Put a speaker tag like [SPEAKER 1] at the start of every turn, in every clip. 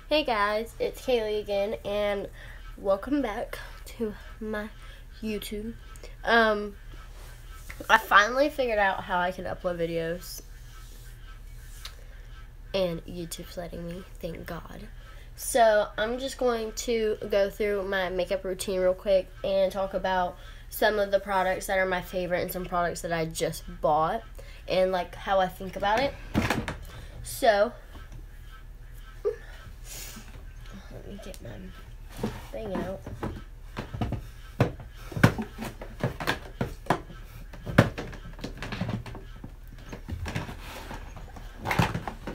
[SPEAKER 1] Hey guys, it's Kaylee again, and welcome back to my YouTube. I finally figured out how I can upload videos, and YouTube's letting me, thank God. So I'm just going to go through my makeup routine real quick and talk about some of the products that are my favorite and some products that I just bought and like how I think about it. So let me get my thing out.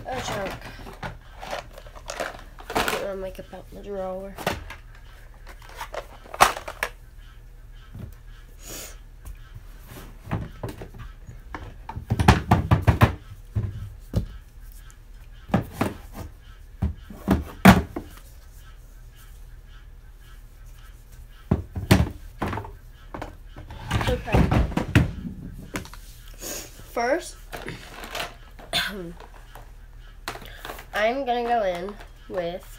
[SPEAKER 1] Oh, junk. Get my makeup out in the drawer. Okay. First, I'm gonna go in with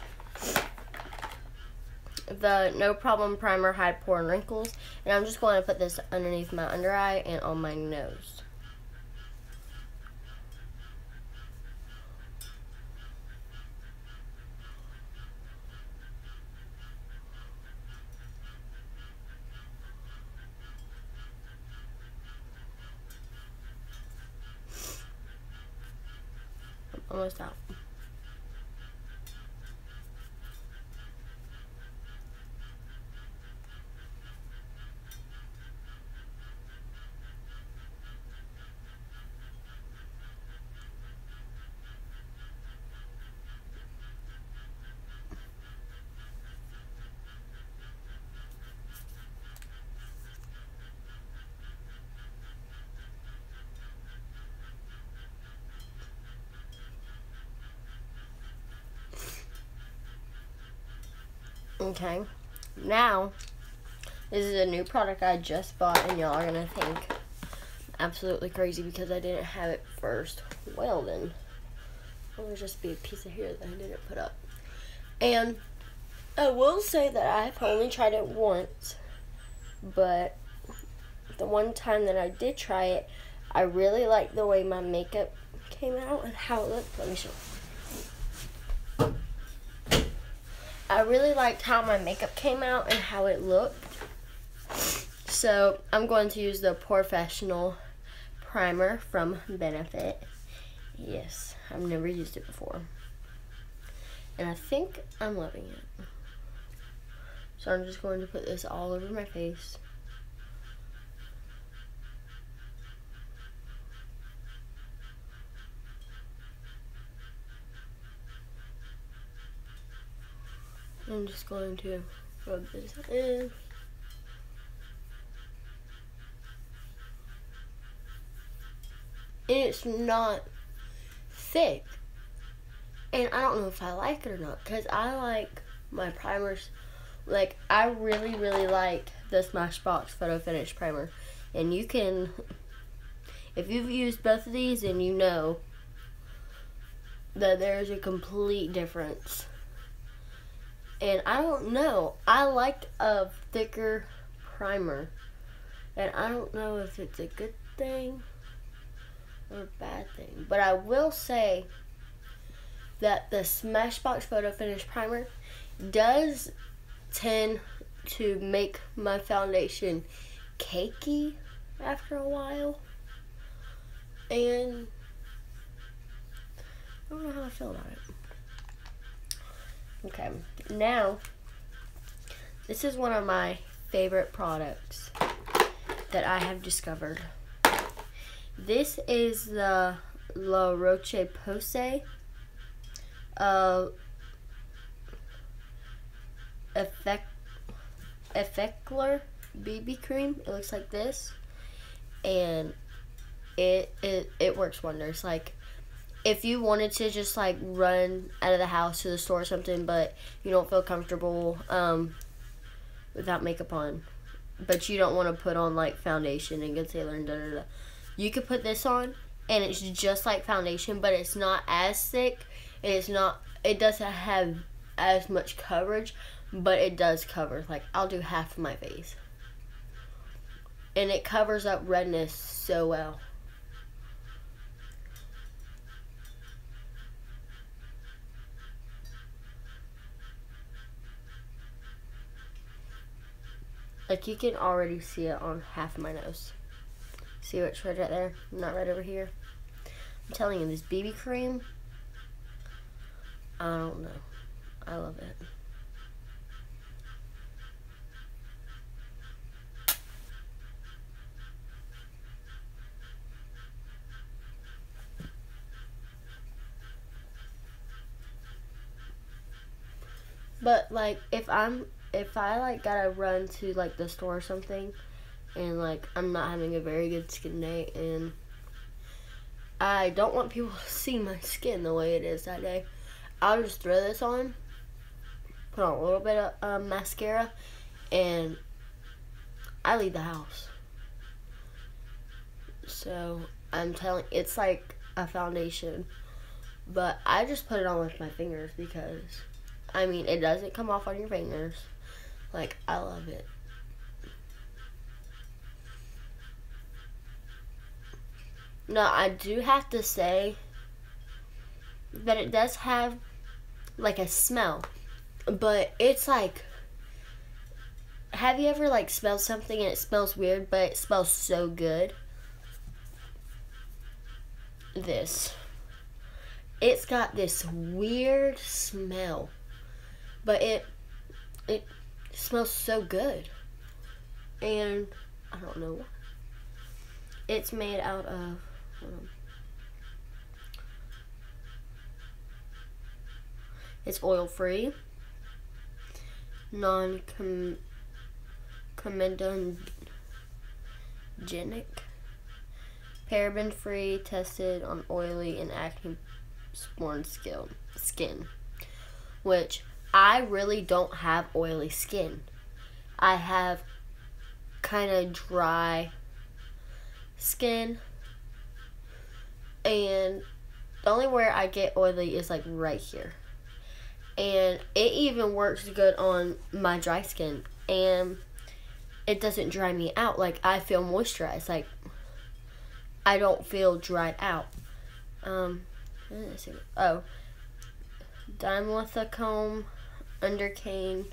[SPEAKER 1] the No Problem Primer Hide Pore and Wrinkles, and I'm just going to put this underneath my under eye and on my nose. Almost out. Okay, now this is a new product I just bought, and y'all are gonna think absolutely crazy because I didn't have it first. Well then, it'll just be a piece of hair that I didn't put up. And I will say that I've only tried it once, but the one time that I did try it, I really liked the way my makeup came out and how it looked. Let me show you. I really liked how my makeup came out and how it looked. So I'm going to use the Porefessional primer from Benefit. Yes, I've never used it before. And I think I'm loving it. So I'm just going to put this all over my face. I'm just going to rub this in. And it's not thick. And I don't know if I like it or not, because I like my primers. Like, I really, really like the Smashbox Photo Finish Primer. And you can, if you've used both of these, then you know that there's a complete difference. And I don't know, I like a thicker primer. And I don't know if it's a good thing or a bad thing. But I will say that the Smashbox Photo Finish Primer does tend to make my foundation cakey after a while. And I don't know how I feel about it. Okay, now this is one of my favorite products that I have discovered. This is the La Roche-Posay Effectlor BB cream. It looks like this, and it works wonders. Like, if you wanted to just like run out of the house to the store or something, but you don't feel comfortable without makeup on, but you don't want to put on like foundation and concealer and da-da-da, you could put this on and it's just like foundation, but it's not as thick, and it doesn't have as much coverage, but it does cover. Like, I'll do half of my face. And it covers up redness so well. Like, you can already see it on half of my nose. See what's red right there? Not right over here. I'm telling you, this BB cream, I don't know. I love it. But like, if I like gotta run to like the store or something, and like I'm not having a very good skin day, and I don't want people to see my skin the way it is that day, I'll just throw this on, put on a little bit of mascara, and I leave the house. So I'm telling, it's like a foundation, but I just put it on with my fingers because, I mean, it doesn't come off on your fingers. Like, I love it. Now, I do have to say that it does have, like, a smell. But it's like, have you ever, like, smelled something and it smells weird, but it smells so good? This. It's got this weird smell. But it smells so good. And I don't know why. It's made out of, it's oil free, non-comedogenic, paraben free, tested on oily and acne-prone skin, which I really don't have oily skin. I have kind of dry skin, and the only where I get oily is like right here, and it even works good on my dry skin, and it doesn't dry me out. Like, I feel moisturized. Like, I don't feel dried out. Dimethicone, undercane,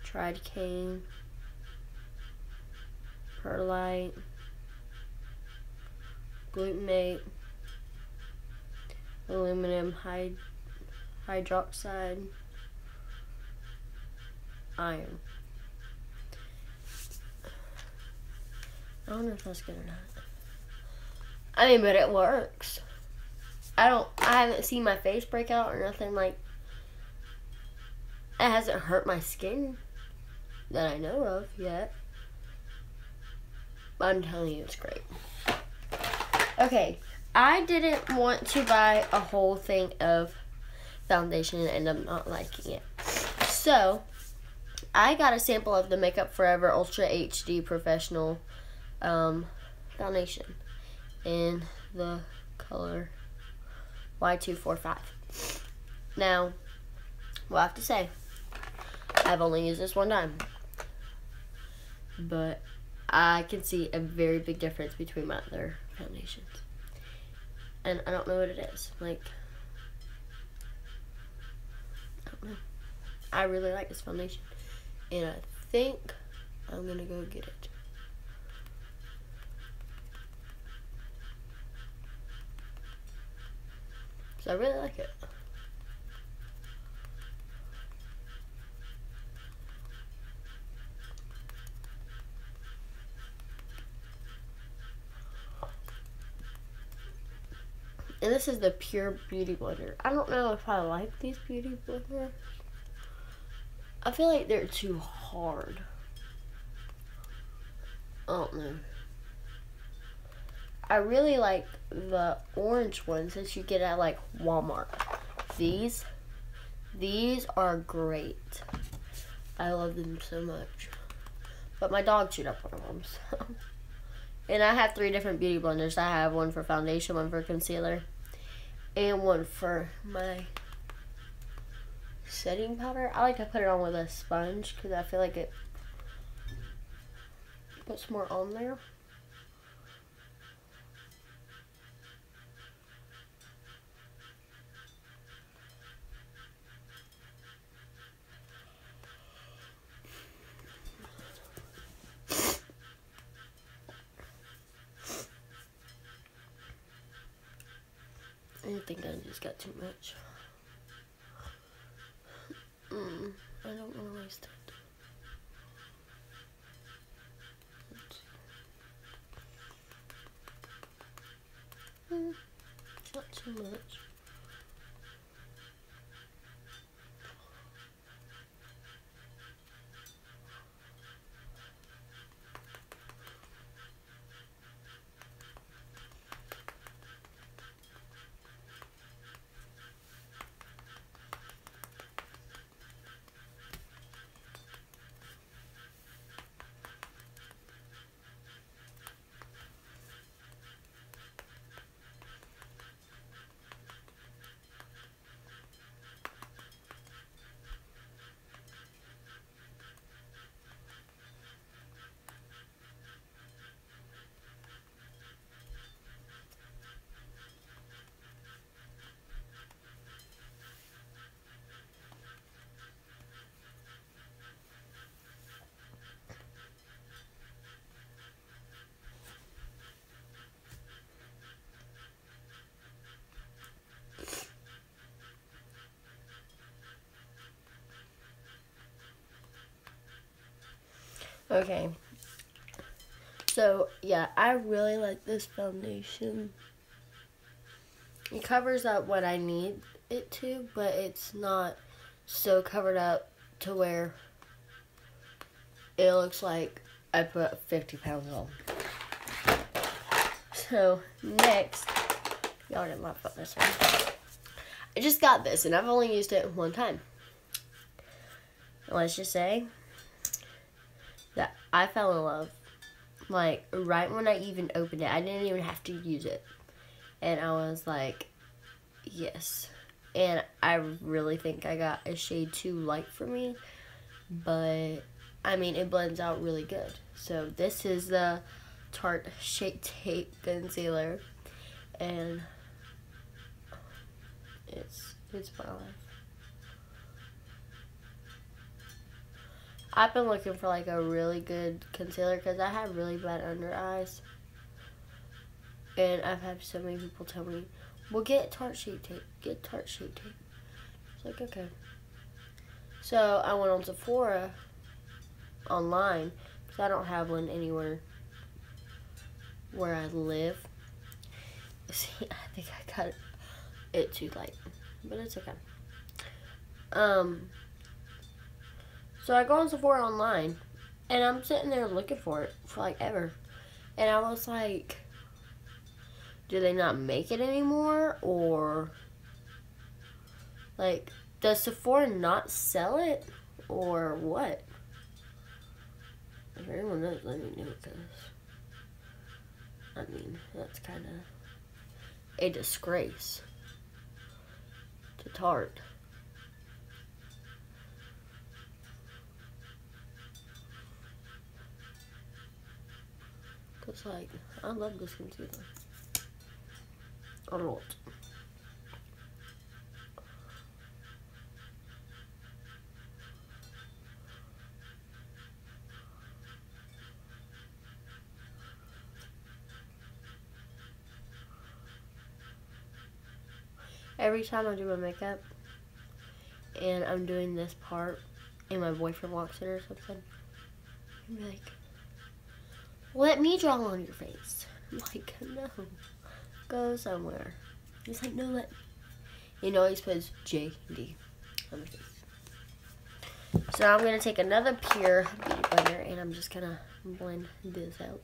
[SPEAKER 1] tridecane, perlite, glutamate, aluminum hydroxide, iron. I don't know if that's good or not. I mean, but it works. I haven't seen my face break out or nothing. Like, it hasn't hurt my skin that I know of yet. But I'm telling you, it's great. Okay, I didn't want to buy a whole thing of foundation and end up not liking it. So, I got a sample of the Makeup Forever Ultra HD Professional foundation in the color Y245. Now, what I have to say, I've only used this one time, but I can see a very big difference between my other foundations, and I don't know what it is. Like, I don't know. I really like this foundation, and I think I'm gonna go get it. So I really like it. And this is the Pure Beauty Blender. I don't know if I like these beauty blenders. I feel like they're too hard. I don't know. I really like the orange ones that you get at like Walmart. These are great. I love them so much. But my dog chewed up one of them, so And I have 3 different beauty blenders. I have one for foundation, one for concealer, and one for my setting powder. I like to put it on with a sponge because I feel like it puts more on there. I think I just got too much. I don't want to waste it. Not too much. Okay. So, yeah, I really like this foundation. It covers up what I need it to, but it's not so covered up to where it looks like I put 50 pounds on. So, next, y'all didn't laugh about this one. I just got this, and I've only used it one time. Let's just say that I fell in love. Like, right when I even opened it, I didn't even have to use it. And I was like, yes. And I really think I got a shade too light for me. But, I mean, it blends out really good. So, this is the Tarte Shape Tape Concealer. And it's my life. I've been looking for like a really good concealer because I have really bad under eyes. And I've had so many people tell me, well, get Tarte Shape Tape. Get Tarte Shape Tape. It's like, okay. So I went on Sephora online because I don't have one anywhere where I live. See, I think I got it too light, but it's okay. So I go on Sephora online, and I'm sitting there looking for it for like ever. And I was like, do they not make it anymore? Or, like, does Sephora not sell it? Or what? If anyone knows, let me know, because, I mean, that's kind of a disgrace to Tarte. Cause like, I love this concealer a lot. Every time I do my makeup and I'm doing this part and my boyfriend walks in or something, he'll be like, let me draw on your face. I'm like, no, go somewhere. He's like, no, let me. He always puts JD on my face. So now I'm going to take another Pure Beauty Blender and I'm just going to blend this out.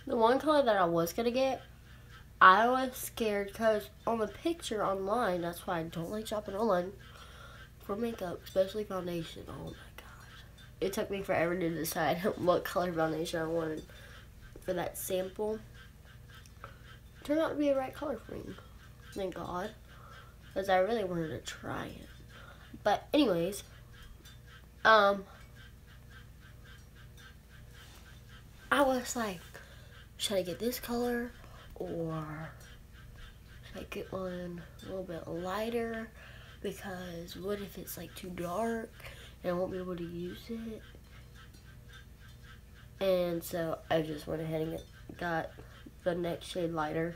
[SPEAKER 1] the one color that I was going to get, I was scared because on the picture online, that's why I don't like shopping online for makeup, especially foundation. Oh my gosh. It took me forever to decide what color foundation I wanted for that sample. It turned out to be the right color for me. Thank God. Because I really wanted to try it. But anyways, I was like, should I get this color or should I get one a little bit lighter? Because what if it's like too dark and I won't be able to use it? And so I just went ahead and got the next shade lighter,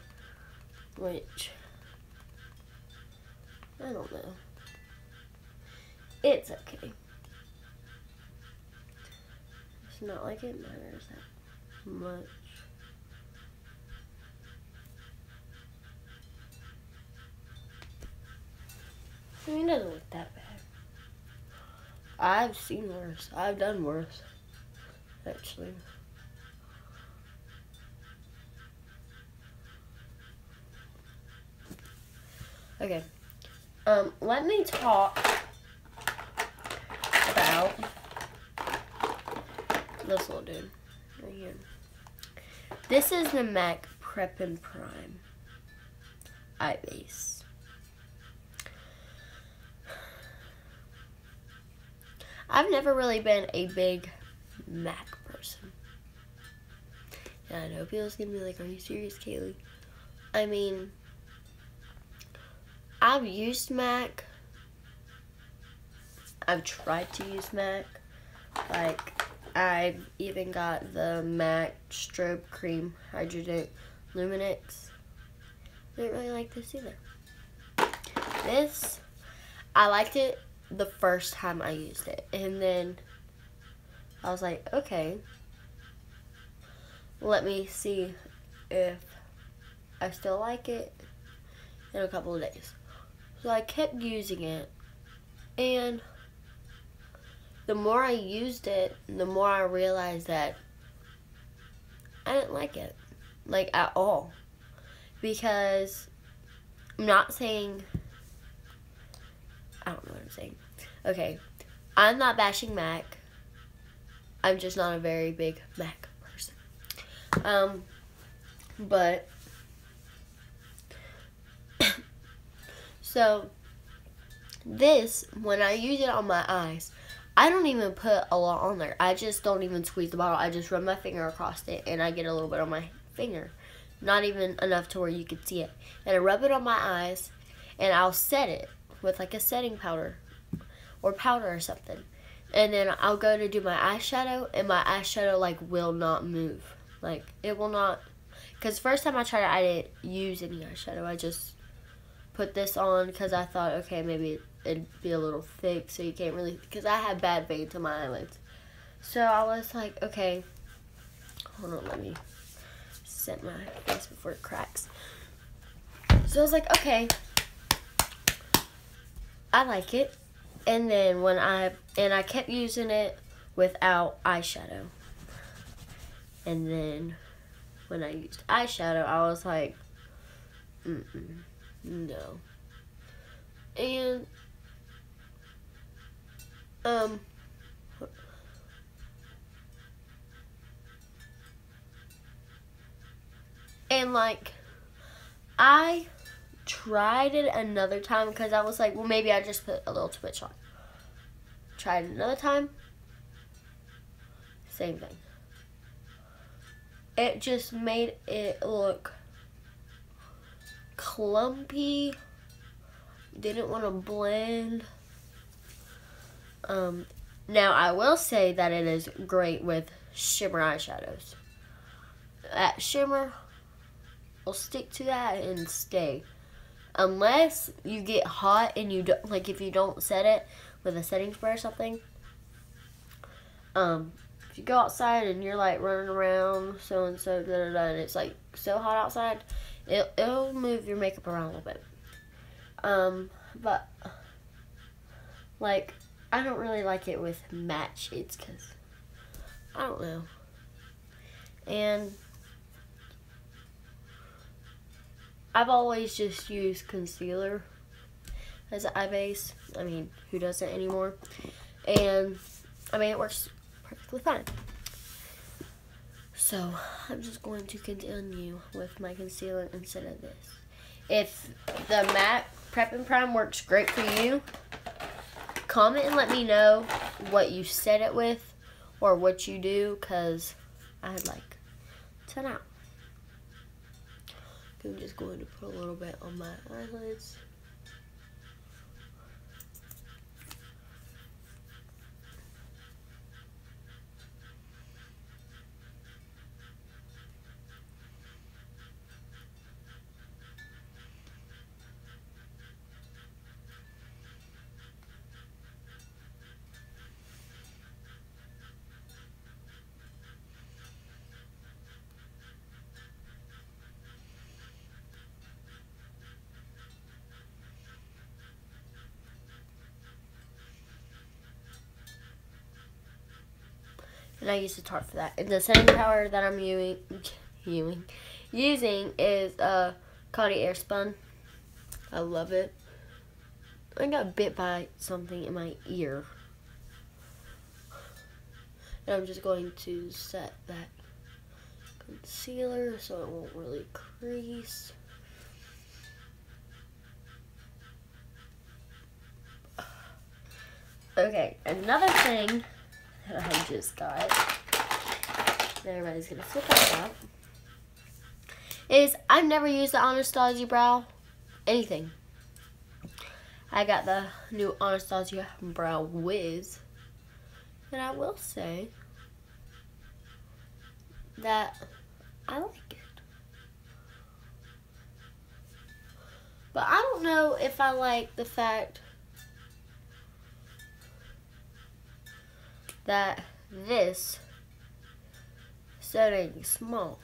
[SPEAKER 1] which I don't know. It's okay. It's not like it matters that much. I mean, it doesn't look that bad. I've seen worse. I've done worse, actually. Okay. Let me talk about this little dude right here. This is the MAC Prep and Prime Eye Base. I've never really been a big MAC person. And I know people's gonna be like, are you serious, Kaylee? I mean, I've used MAC. I've tried to use MAC. Like, I've even got the MAC Strobe Cream Hydrating Luminix. Didn't really like this either. This, I liked it the first time I used it. And then I was like, okay, let me see if I still like it in a couple of days. So I kept using it, and the more I used it, the more I realized that I didn't like it, like at all. Because I'm not saying, I don't know what I'm saying. Okay, I'm not bashing MAC. I'm just not a very big MAC person. But so this, when I use it on my eyes, I don't even put a lot on there. I just don't even squeeze the bottle. I just run my finger across it and I get a little bit on my finger. Not even enough to where you could see it. And I rub it on my eyes and I'll set it with like a setting powder or powder or something. And then I'll go to do my eyeshadow and my eyeshadow like will not move. Like it will not, because first time I tried it, I didn't use any eyeshadow. I just put this on because I thought, okay, maybe it'd be a little thick so you can't really, because I have bad veins on my eyelids. So I was like, okay, hold on, let me set my face before it cracks. So I was like, okay, I like it. And then when I kept using it without eyeshadow. And then when I used eyeshadow, I was like, no. And like I tried it another time because I was like, well, maybe I just put a little too much on. Tried it another time, same thing. It just made it look clumpy. Didn't want to blend. Now I will say that it is great with shimmer eyeshadows. That shimmer will stick to that and stay. Unless you get hot and you don't, like if you don't set it with a setting spray or something. If you go outside and you're like running around so and so and it's like so hot outside, it'll move your makeup around a little bit. But like I don't really like it with matte shades because I don't know. And I've always just used concealer as an eye base. I mean, who does it anymore? And I mean, it works perfectly fine. So I'm just going to continue with my concealer instead of this. If the MAC Prep and Prime works great for you, comment and let me know what you set it with or what you do, because I'd like to know. I'm just going to put a little bit on my eyelids. And I use the Tarte for that. And the setting powder that I'm using is Coty Airspun. I love it. I got bit by something in my ear. And I'm just going to set that concealer so it won't really crease. Okay, another thing that I just got, that everybody's gonna flip out, is I've never used the Anastasia Brow anything. I got the new Anastasia Brow Wiz, and I will say that I like it. But I don't know if I like the fact that this setting is small.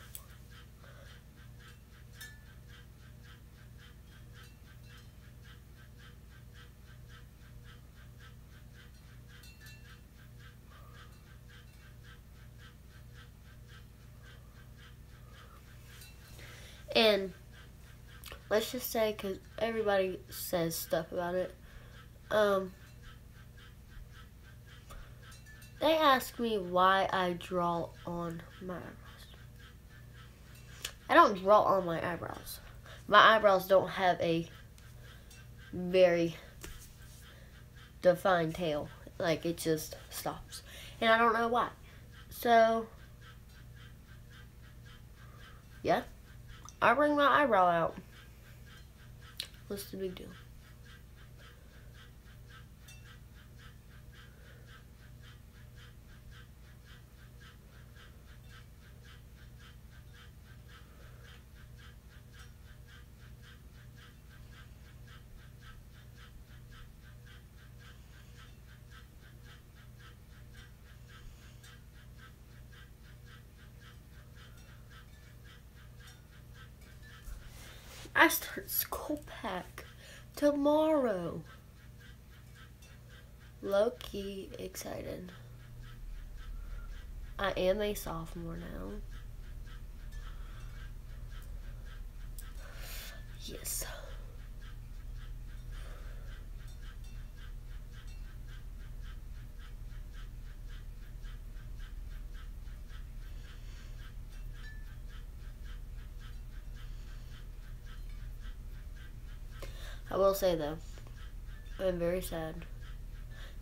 [SPEAKER 1] And let's just say, because everybody says stuff about it, they ask me why I draw on my eyebrows. I don't draw on my eyebrows. My eyebrows don't have a very defined tail. Like, it just stops. And I don't know why. So, yeah. I bring my eyebrow out. What's the big deal? I start school pack tomorrow. Low-key excited. I am a sophomore now. Yes. I will say though, I'm very sad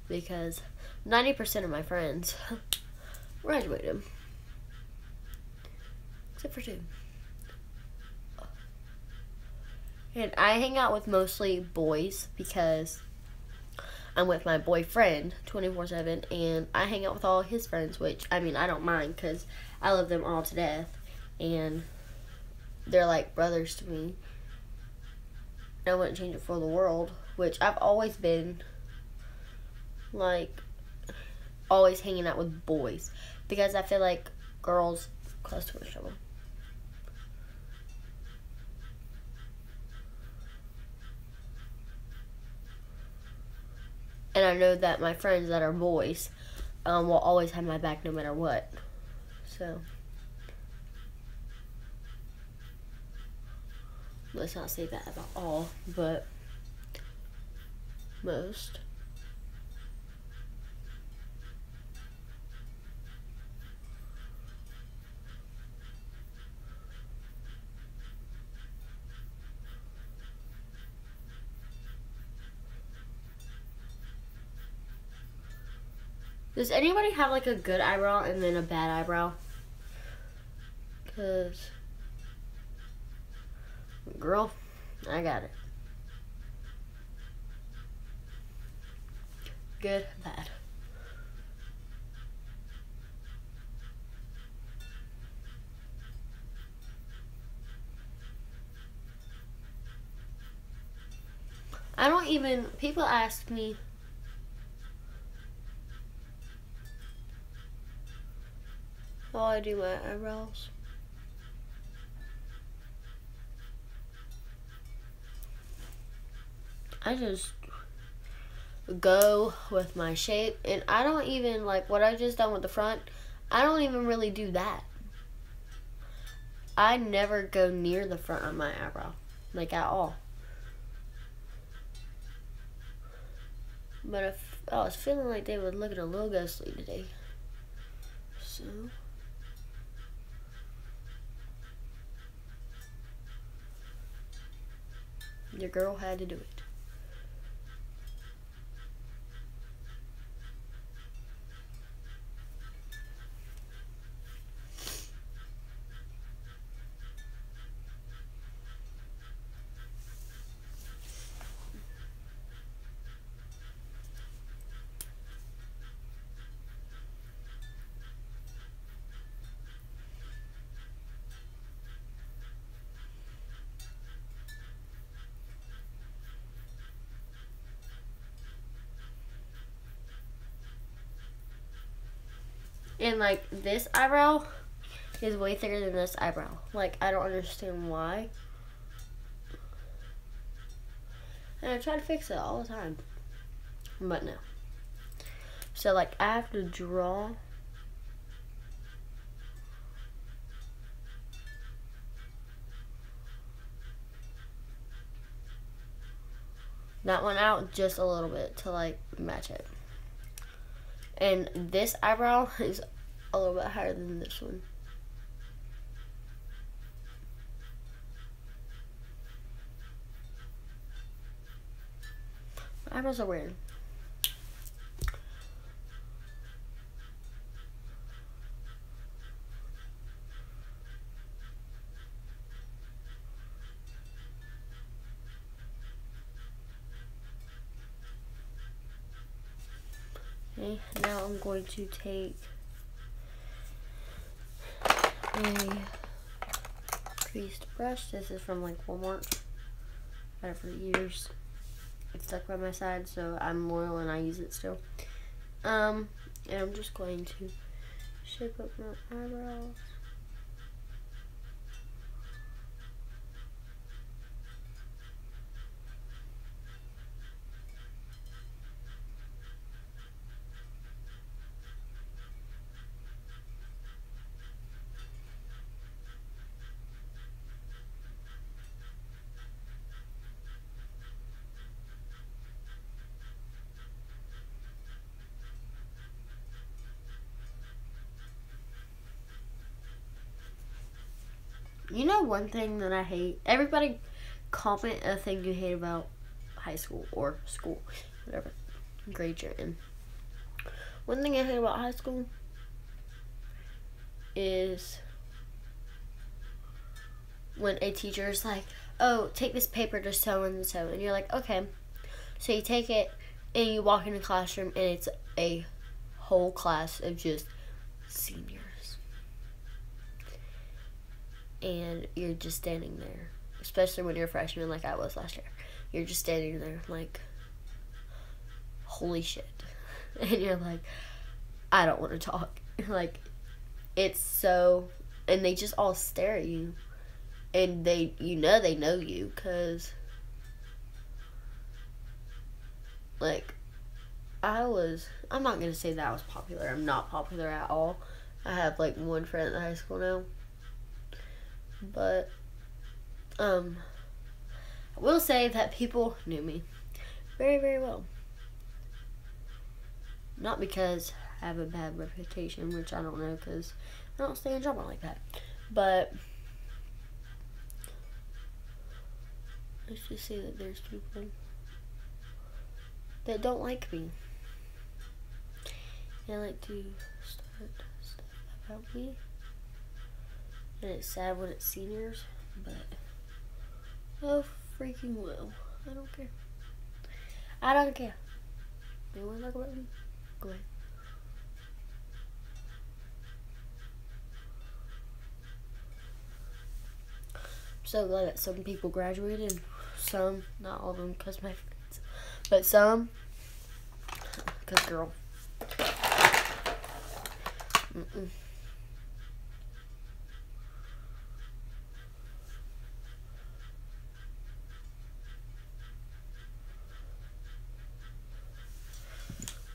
[SPEAKER 1] because 90% of my friends graduated, except for 2. And I hang out with mostly boys because I'm with my boyfriend 24/7, and I hang out with all his friends, which, I mean, I don't mind because I love them all to death, and they're like brothers to me. I wouldn't change it for the world, which I've always been, like, always hanging out with boys, because I feel like girls close to each other. And I know that my friends that are boys will always have my back no matter what. So, let's not say that about all, but most. Does anybody have like a good eyebrow and then a bad eyebrow? Cause girl, I got it. Good, bad. I don't even, people ask me, how I do my eyebrows. I just go with my shape, and I don't even, like what I just done with the front, I don't even really do that. I never go near the front of my eyebrow, like at all. But if I was feeling like they were looking a little ghostly today, so your girl had to do it. And like this eyebrow is way thicker than this eyebrow. Like I don't understand why. And I try to fix it all the time. But no. So like I have to draw that one out just a little bit to like match it. And this eyebrow is a little bit higher than this one. My eyebrows are weird. Okay, now I'm going to take a creased brush. This is from like Walmart. Had it for years. It's stuck by my side, so I'm loyal and I use it still. And I'm just going to shape up my eyebrows. You know one thing that I hate? Everybody comment a thing you hate about high school or school, whatever grade you're in. One thing I hate about high school is when a teacher is like, oh, take this paper to so and so, and you're like, okay. So you take it and you walk in the classroom and it's a whole class of just seniors. And you're just standing there, especially when you're a freshman like I was last year. You're just standing there like, holy shit. And you're like, I don't want to talk. Like, it's so, and they just all stare at you. And they know you, because, like, I'm not going to say that I was popular. I'm not popular at all. I have, like, one friend in high school now. But, I will say that people knew me very, very well. Not because I have a bad reputation, which I don't know because I don't stay in drama like that. But let's just say that there's people that don't like me. They like to start stuff about me. And it's sad when it's seniors, but oh freaking well. I don't care. I don't care. You want to talk about me? Go ahead. I'm so glad that some people graduated. Some, not all of them, because my friends. But some, because girl.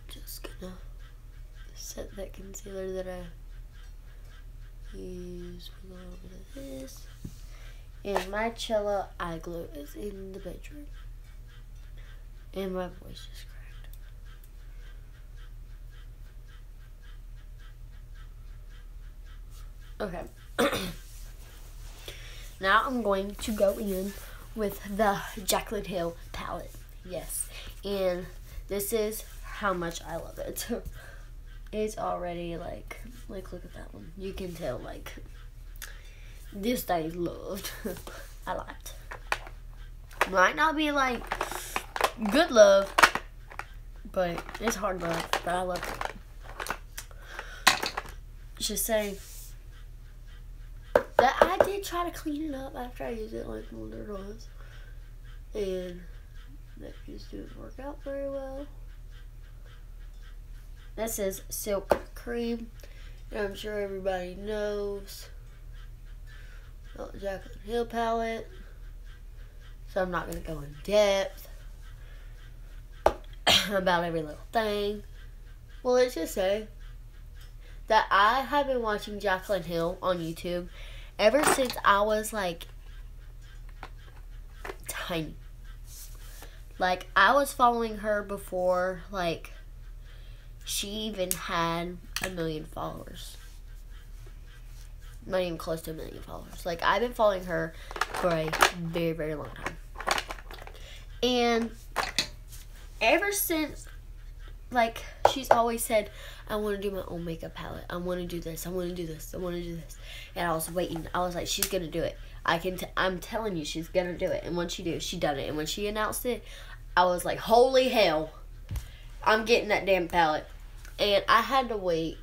[SPEAKER 1] Just gonna set that concealer that I use with a little bit of this. And my Cella eye glow is in the bedroom. And my voice just cracked. Okay. Now I'm going to go in with the Jaclyn Hill palette. Yes. And this is how much I love it. It's already like look at that one. You can tell like this thing is loved. I like it. Might not be like good love, but it's hard love, but I love it. Just saying that I did try to clean it up after I used it like one of those, and that just didn't work out very well. This is Silk Cream, and I'm sure everybody knows about the Jaclyn Hill palette, so I'm not going to go in depth about every little thing. Well, let's just say that I have been watching Jaclyn Hill on YouTube ever since I was like tiny. Like, I was following her before like she even had 1 million followers. Not even close to 1 million followers. Like, I've been following her for a very, very long time. And ever since, like, she's always said, I want to do my own makeup palette. I want to do this. I want to do this. I want to do this. And I was waiting. I was like, she's going to do it. I'm telling you, she's going to do it. And when she did, she done it. And when she announced it, I was like, holy hell. I'm getting that damn palette. And I had to wait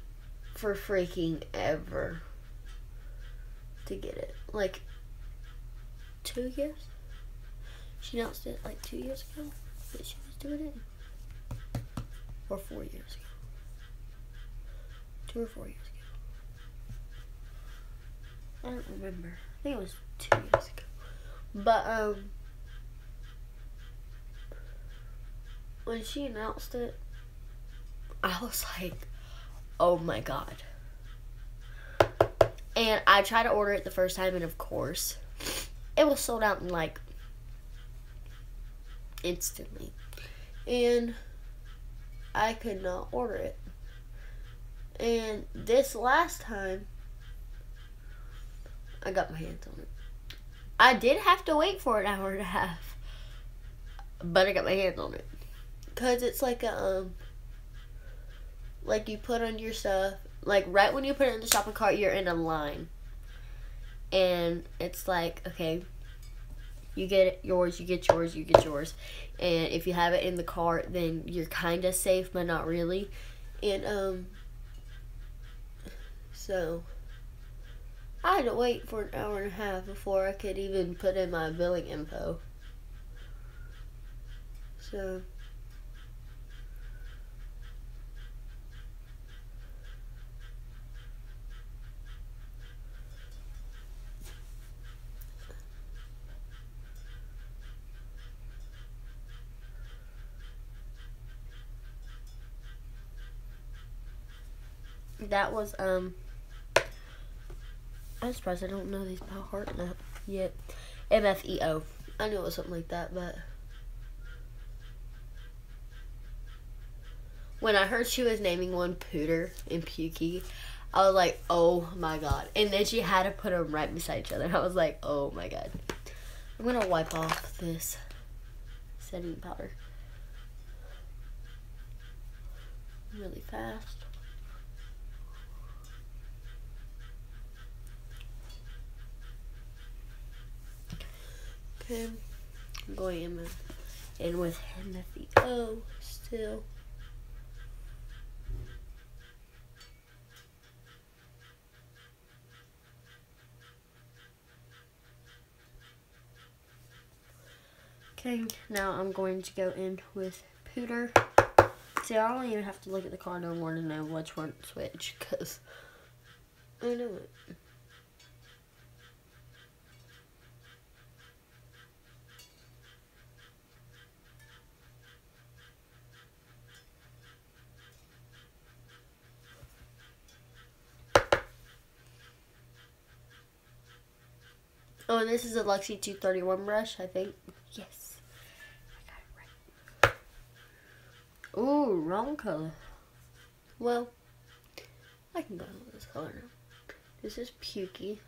[SPEAKER 1] for freaking ever to get it. Like 2 years? She announced it like 2 years ago that she was doing it. Or 4 years ago. 2 or 4 years ago. I don't remember. I think it was 2 years ago. But when she announced it, I was like, oh my god. And I tried to order it the first time, and of course, it was sold out in like instantly. And I could not order it. And this last time, I got my hands on it. I did have to wait for an hour and a half, but I got my hands on it. Because it's like a, like you put on your stuff, like right when you put it in the shopping cart, you're in a line. And it's like, okay, you get yours, you get yours, you get yours. And if you have it in the cart, then you're kind of safe, but not really. And, so I had to wait for an hour and a half before I could even put in my billing info. So that was, I'm surprised I don't know these by heart yet. MFEO. I knew it was something like that, but when I heard she was naming one Pooter and Pukey, I was like, oh my god. And then she had to put them right beside each other. I was like, oh my god. I'm gonna wipe off this setting powder really fast. Okay, I'm going in with Hennessy O still. Okay, now I'm going to go in with Pooter. See, I don't even have to look at the card no more to know which one to switch, because I know it. Oh, and this is a Luxie 231 brush, I think. Yes. I got it right. Ooh, wrong color. Well, I can go with this color now. This is Pukey.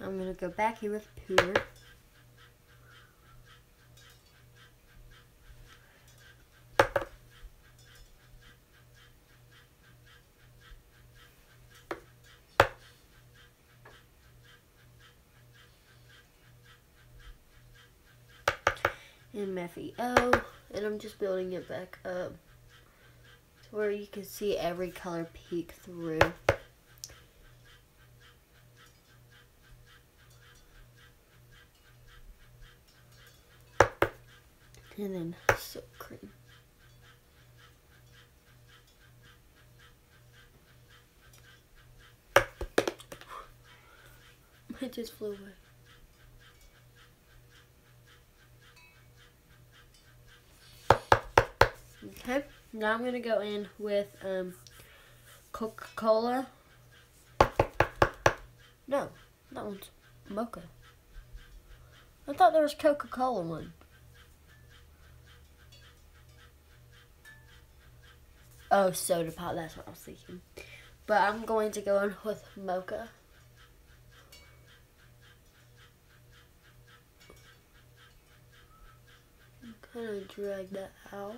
[SPEAKER 1] I'm going to go back here with Pooter. And Meffy O, and I'm just building it back up to where you can see every color peek through. And then Silk Cream. It just flew away. Okay, now I'm gonna go in with Coca-Cola. No, that one's Mocha. I thought there was Coca-Cola one. Oh, Soda Pop, that's what I was thinking. But I'm going to go in with Mocha. Kind of drag that out.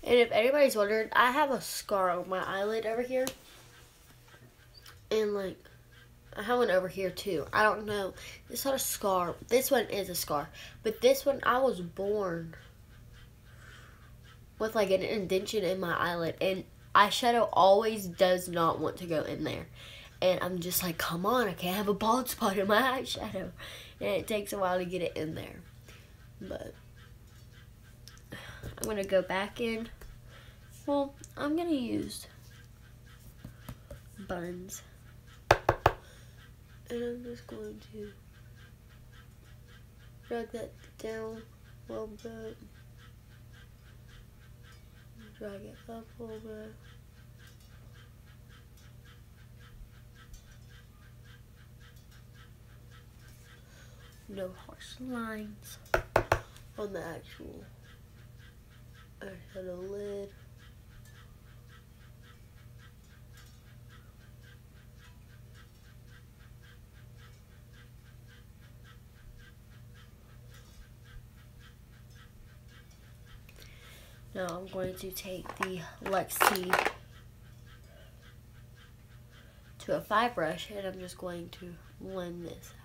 [SPEAKER 1] And if anybody's wondering, I have a scar on my eyelid over here. And like, I have one over here too. I don't know. It's not a scar. This one is a scar. But this one, I was born with like an indentation in my eyelid. And eyeshadow always does not want to go in there. And I'm just like, come on, I can't have a bald spot in my eyeshadow. And it takes a while to get it in there. But I'm going to go back in. Well, I'm going to use Buns. And I'm just going to drag that down a little bit. Drag it up a little bit. No harsh lines on the actual eyeshadow lid. Now I'm going to take the Luxie to a 5 brush, and I'm just going to blend this out.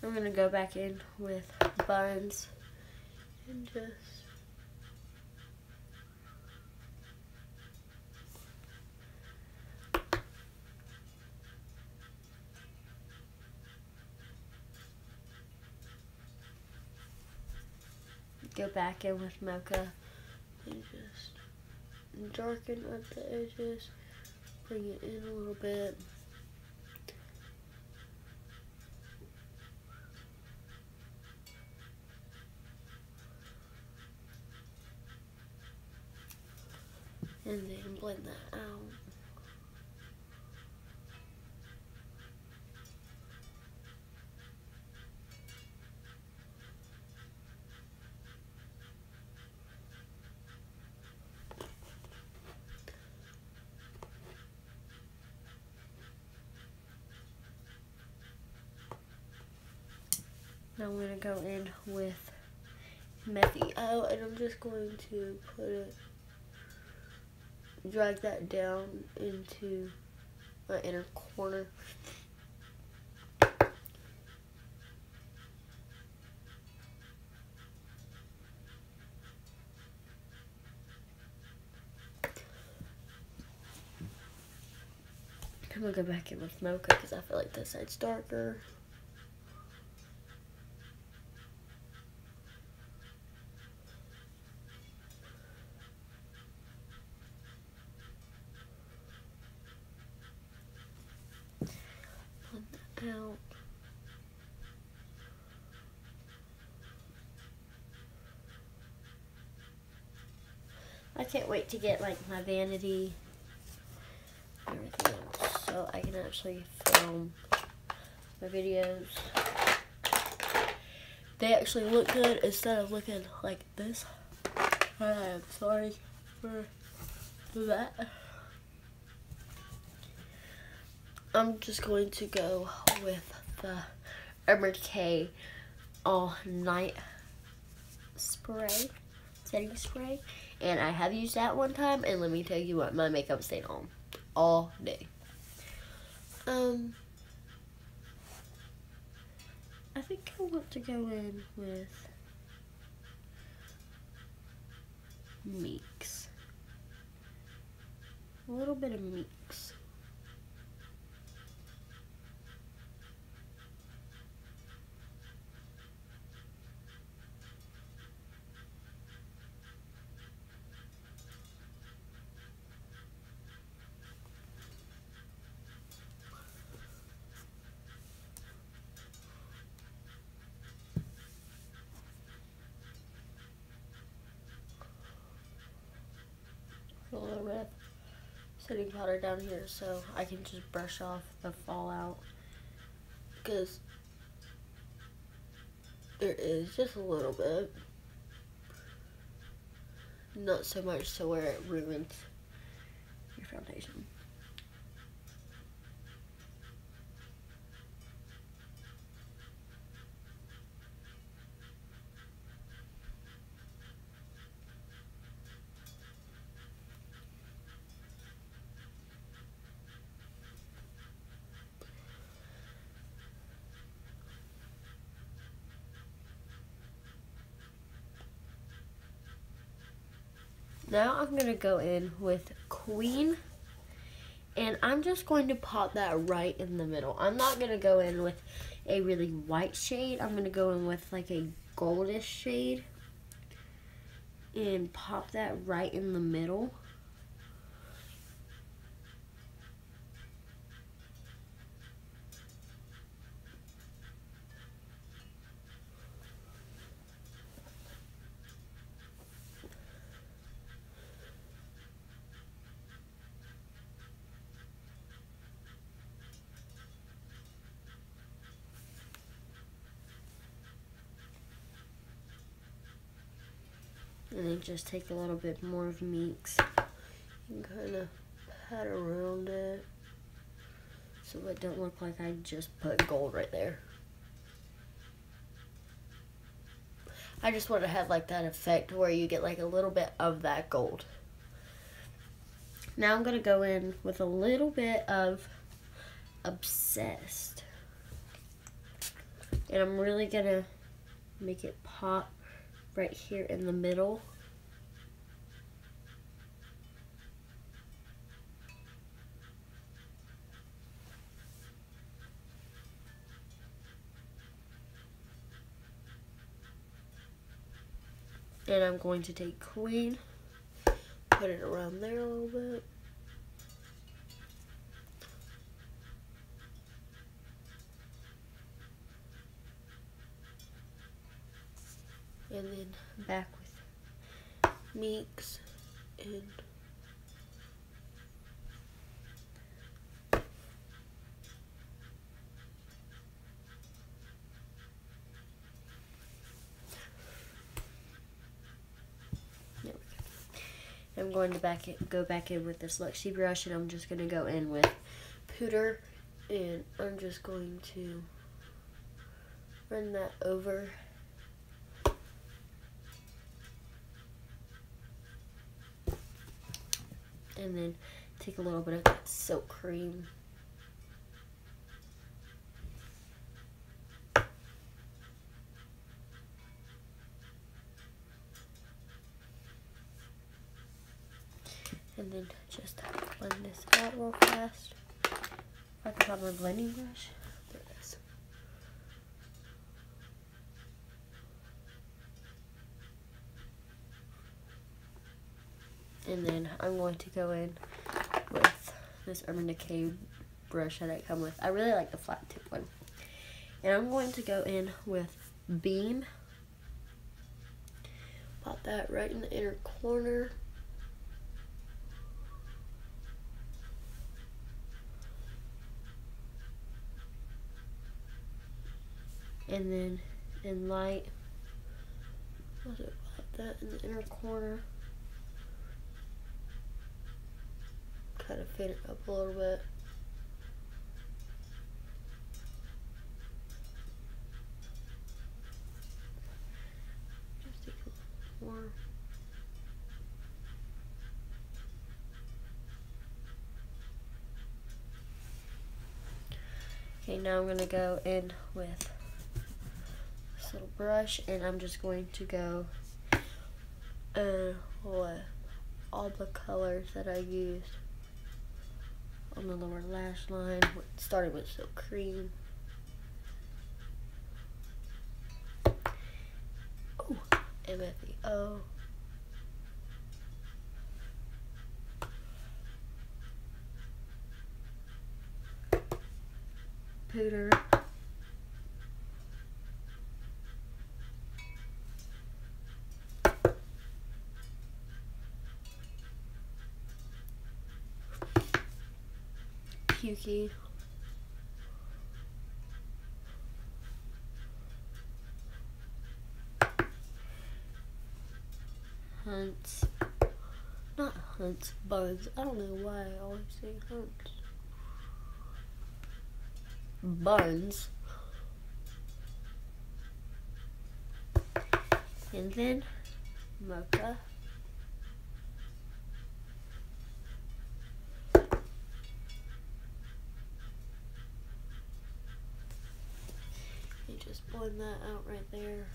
[SPEAKER 1] I'm gonna go back in with buns and just go back in with mocha and just darken up the edges, bring it in a little bit. And then blend that out. Now I'm going to go in with Methy O, and I'm just going to drag that down into my inner corner. I'm going to go back in with mocha because I feel like this side's darker. Out. I can't wait to get like my vanity and everything else so I can actually film my videos. They actually look good instead of looking like this. I am sorry for that. I'm just going to go with the Urban Decay All Night Spray, setting spray. And I have used that one time, and let me tell you what, my makeup stayed on all day. I think I want to go in with Meeks. A little bit of Meeks. A little bit of setting powder down here so I can just brush off the fallout, because there is just a little bit, not so much to where it ruins your foundation. Now I'm going to go in with Queen, and I'm just going to pop that right in the middle. I'm not going to go in with a really white shade. I'm going to go in with like a goldish shade and pop that right in the middle. And then just take a little bit more of Meeks and kind of pat around it so it don't look like I just put gold right there. I just want to have like that effect where you get like a little bit of that gold. Now I'm going to go in with a little bit of Obsessed. And I'm really going to make it pop right here in the middle. And I'm going to take Queen, put it around there a little bit. And then back with Meeks and I'm going to go back in with this Luxie brush, and I'm just going to go in with Pooter, and I'm just going to run that over. And then take a little bit of that Silk Cream. And then just blend this out real fast. If I can find my blending brush. There it is. And then I'm going to go in with this Urban Decay brush that I come with. I really like the flat tip one. And I'm going to go in with Beam. Pop that right in the inner corner. And then in Light, pop that in the inner corner. Kind of fit it up a little bit. Just take a little more. Okay, now I'm going to go in with this little brush, and I'm just going to go with all the colors that I used on the lower lash line, starting with Silk Cream. Oh, MFEO. Pooter. Pukey. Hunts. Not Hunts, Buns. I don't know why I always say Hunts. Buns. And then Mocha. You just blend that out right there.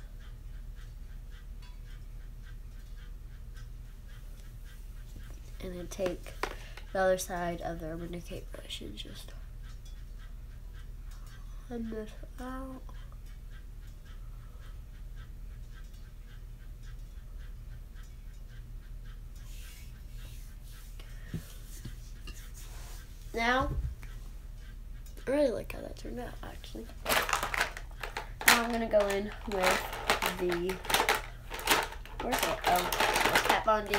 [SPEAKER 1] And then take the other side of the Urban Decay brush and just blend this out. Now, I really like how that turned out, actually. Now I'm going to go in with the, where's it? Oh, Kat Von D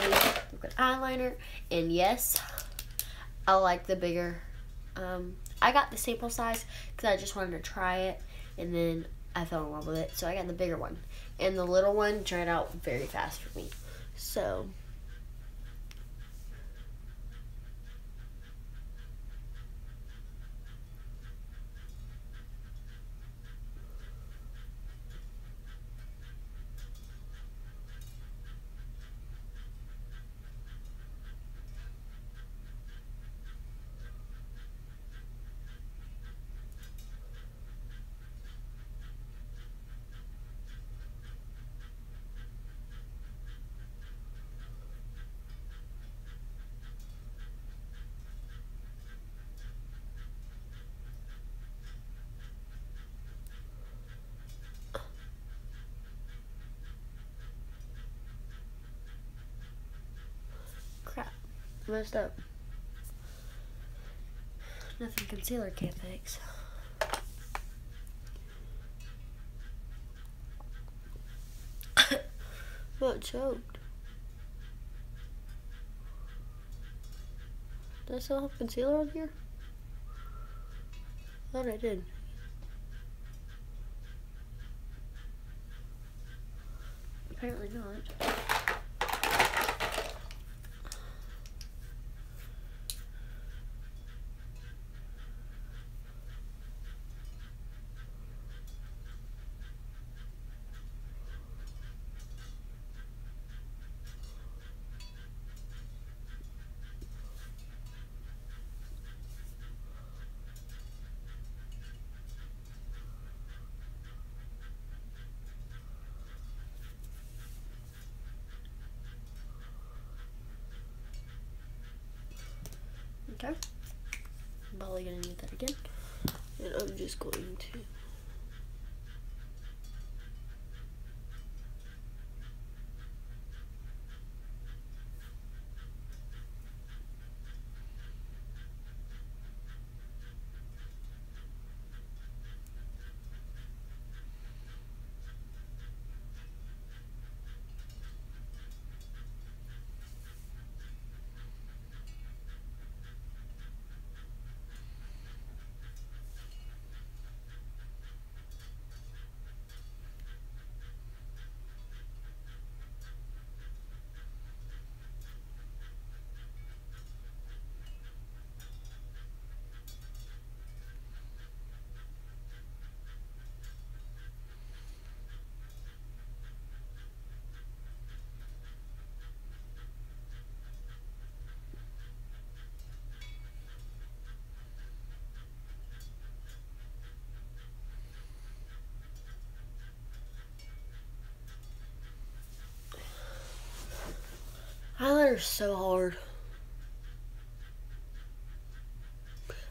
[SPEAKER 1] liquid eyeliner. And yes, I like the bigger. I got the sample size because I just wanted to try it, and then I fell in love with it. So I got the bigger one. And the little one dried out very fast for me. So crap, I messed up. Nothing concealer can't fix. Well, it choked. Do I still have concealer on here? I thought I did. Apparently not. Okay. I'm probably gonna need that again. And I'm just going to highlighter's so hard.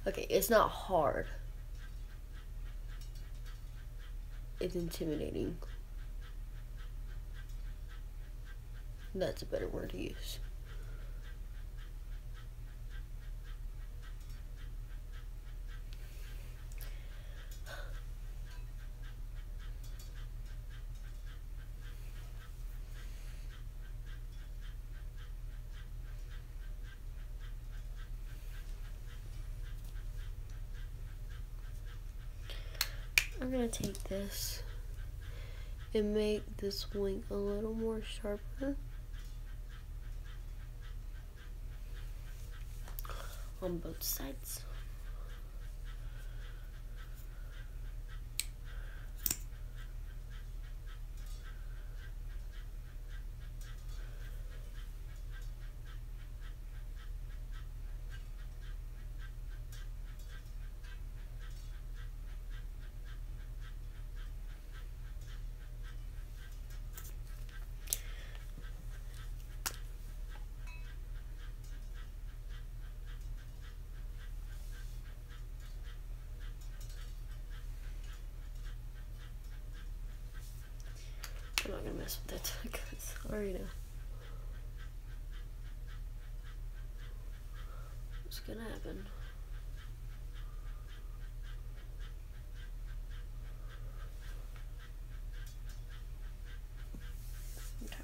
[SPEAKER 1] Okay, it's not hard. It's intimidating. That's a better word to use. I'm gonna take this and make this wing a little more sharper on both sides. I'm not gonna mess with it because I already know what's gonna happen. Okay.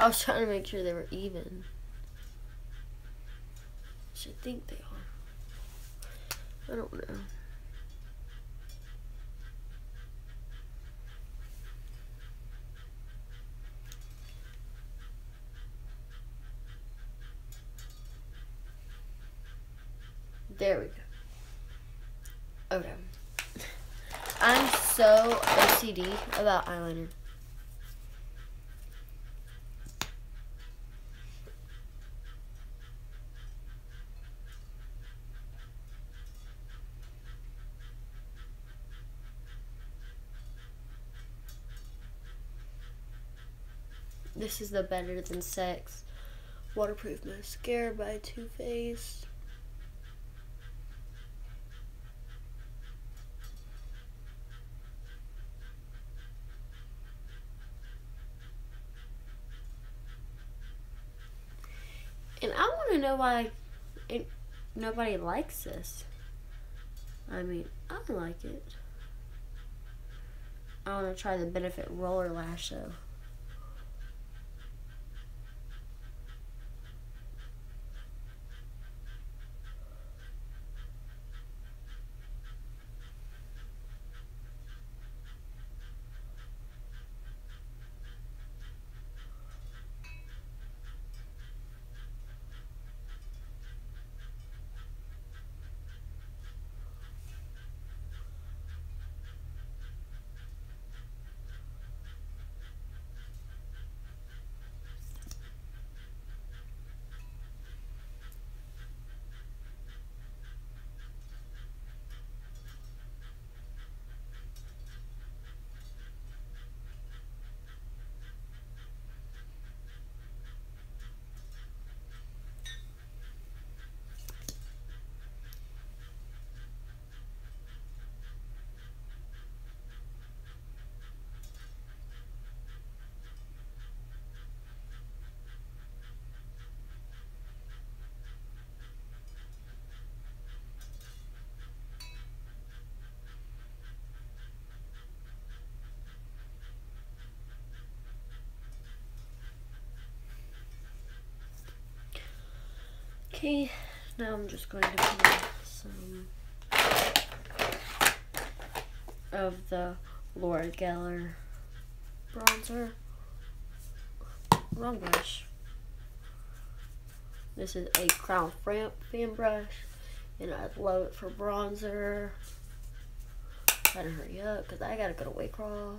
[SPEAKER 1] I was trying to make sure they were even. I should think they are. I don't know. There we go. Okay. I'm so OCD about eyeliner. This is the Better Than Sex Waterproof Mascara by Too Faced. And I want to know why nobody likes this. I mean, I like it. I want to try the Benefit Roller Lash though. Okay, now I'm just going to put on some of the Laura Geller bronzer. Wrong brush. This is a Crown fan brush, and I love it for bronzer. Gotta hurry up because I gotta go to Waycross.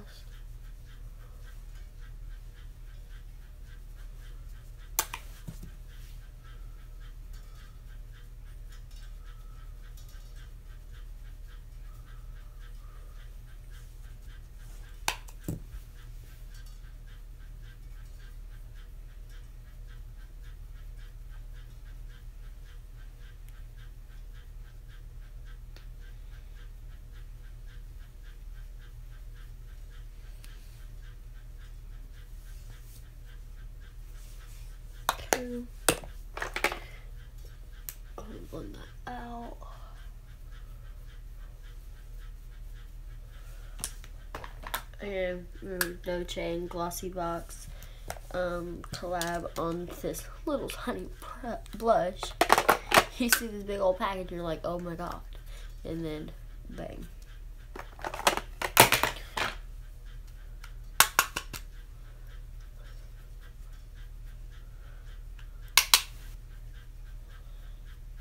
[SPEAKER 1] I'm gonna blend that out. And Dolce and Glossy Box collab on this little tiny blush. You see this big old package and you're like, oh my god. And then bang.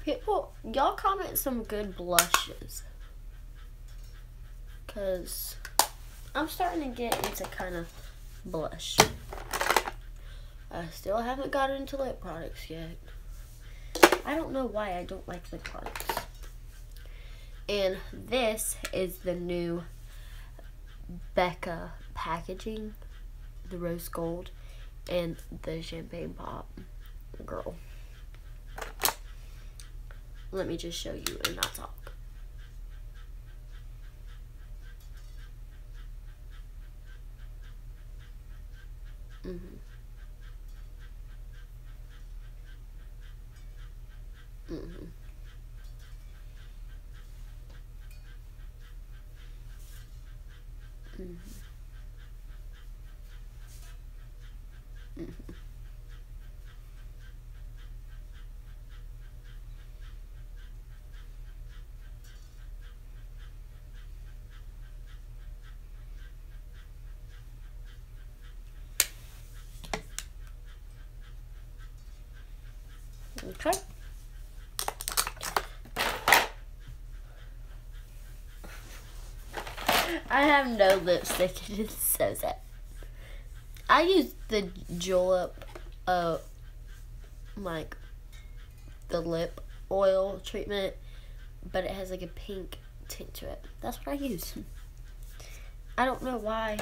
[SPEAKER 1] People, y'all comment some good blushes. Because I'm starting to get into kind of blush. I still haven't gotten into lip products yet. I don't know why I don't like lip products. And this is the new Becca packaging. The rose gold and the champagne pop. Girl. Let me just show you and not talk. Mm-hmm. Mm-hmm. Mm-hmm. Mm-hmm. Okay. I have no lipstick. It just says that. I use the Julep, like the lip oil treatment, but it has like a pink tint to it. That's what I use. I don't know why.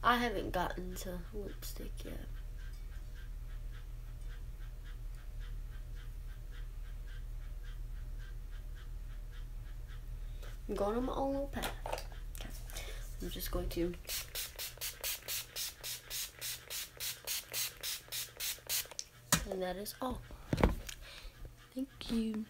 [SPEAKER 1] I haven't gotten to lipstick yet. I'm going on my own little path. Okay. I'm just going to and that is all. Thank you.